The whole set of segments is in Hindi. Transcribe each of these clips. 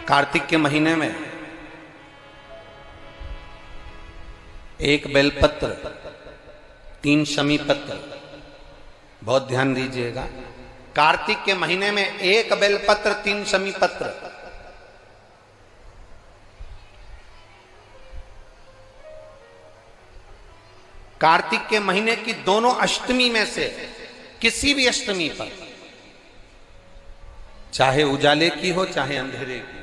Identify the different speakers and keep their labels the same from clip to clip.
Speaker 1: कार्तिक के महीने में एक बेलपत्र, 3 शमी पत्र, बहुत ध्यान दीजिएगा। कार्तिक के महीने में एक बेलपत्र, 3 शमी पत्र। कार्तिक के महीने की दोनों अष्टमी में से किसी भी अष्टमी पर, चाहे उजाले की हो चाहे अंधेरे की,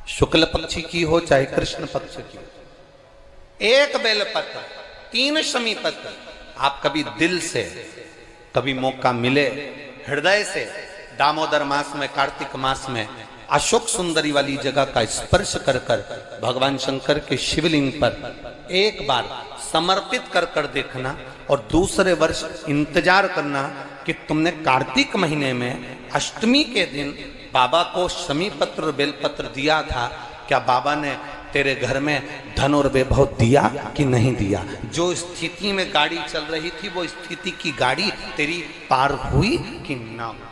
Speaker 1: शुक्ल पक्ष की हो चाहे कृष्ण पक्ष की, एक बेलपत्र, 3 शमी पत्र। आप कभी दिल से, कभी मौका मिले हृदय से, दामोदर मास में, कार्तिक मास में अशोक सुंदरी वाली जगह का स्पर्श कर कर भगवान शंकर के शिवलिंग पर एक बार समर्पित कर कर देखना, और दूसरे वर्ष इंतजार करना कि तुमने कार्तिक महीने में अष्टमी के दिन बाबा को शमी पत्र और बेलपत्र दिया था, क्या बाबा ने तेरे घर में धन और वैभव दिया कि नहीं दिया? जो स्थिति में गाड़ी चल रही थी वो स्थिति की गाड़ी तेरी पार हुई कि ना हुई?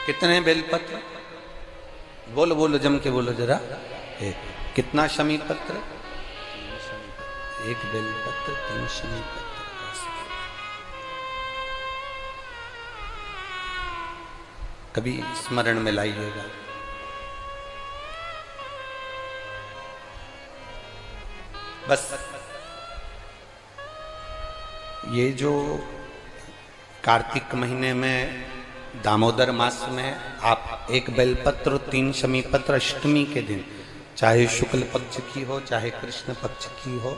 Speaker 1: कितने बेलपत्र? बोलो बोलो, जम के बोलो जरा। एक। कितना शमी पत्र? एक बेलपत्र, 3 शमी पत्र। कभी स्मरण में लाइएगा। बस ये जो कार्तिक महीने में दामोदर मास में आप एक बेलपत्र, 3 शमी पत्र अष्टमी के दिन, चाहे शुक्ल पक्ष की हो चाहे कृष्ण पक्ष की हो,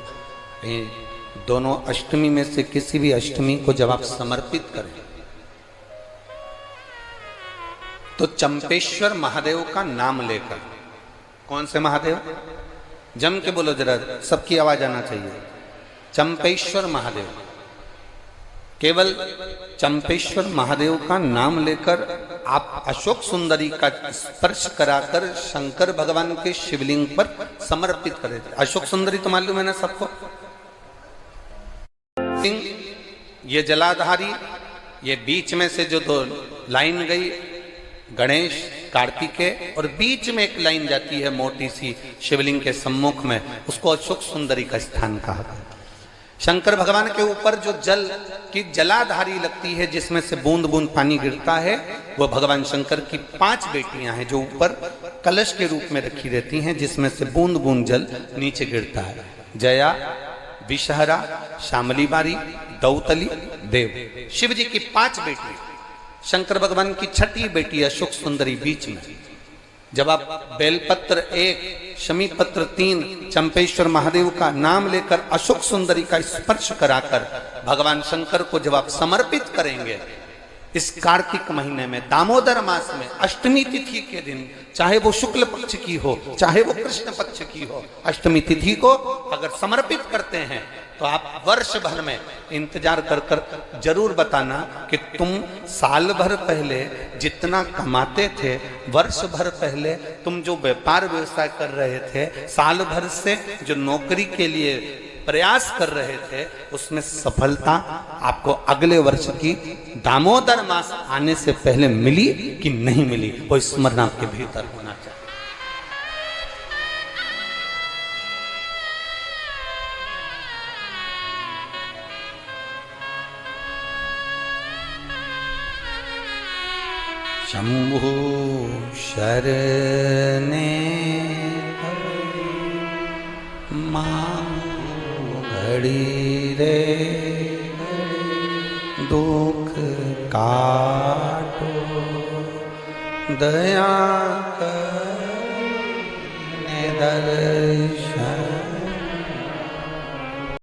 Speaker 1: दोनों अष्टमी में से किसी भी अष्टमी को जब आप समर्पित करें तो चंपेश्वर महादेव का नाम लेकर, कौन से महादेव? जम के बोलो जरा, सबकी आवाज आना चाहिए। चंपेश्वर महादेव, केवल चंपेश्वर महादेव का नाम लेकर आप अशोक सुंदरी का स्पर्श कराकर शंकर भगवान के शिवलिंग पर समर्पित करें। अशोक सुंदरी तो मालूम है ना सबको? ये जलाधारी, ये बीच में से जो 2 लाइन गई, गणेश कार्तिकेय, और बीच में एक लाइन जाती है मोटी सी शिवलिंग के सम्मुख में, उसको अशोक सुंदरी का स्थान कहा गया। शंकर भगवान के ऊपर जो जल की जलाधारी लगती है, जिसमें से बूंद बूंद पानी गिरता है, वो भगवान शंकर की 5 बेटियां हैं जो ऊपर कलश के रूप में रखी रहती हैं, जिसमें से बूंद बूंद जल नीचे गिरता है। जया, विषहरा, शामली बारी, दौतली, देव। शिव जी की 5 बेटी, शंकर भगवान की 6ठी बेटी अशोक सुंदरी बीच में। जब आप बेलपत्र 1, शमी पत्र 3, चंपेश्वर महादेव का नाम लेकर अशोक सुंदरी का स्पर्श कराकर भगवान शंकर को जब आप समर्पित करेंगे इस कार्तिक महीने में, दामोदर मास में, अष्टमी तिथि के दिन, चाहे वो शुक्ल पक्ष की हो चाहे वो कृष्ण पक्ष की हो, अष्टमी तिथि को अगर समर्पित करते हैं तो आप वर्ष भर में इंतजार कर कर जरूर बताना कि तुम साल भर पहले जितना कमाते थे, वर्ष भर पहले तुम जो व्यापार व्यवसाय कर रहे थे, साल भर से जो नौकरी के लिए प्रयास कर रहे थे, उसमें सफलता आपको अगले वर्ष की दामोदर मास आने से पहले मिली कि नहीं मिली, वो स्मरण आपके भीतर होना चाहिए। शंभु शरणे मां घड़ी रे दुख काटो, दया करने दर्श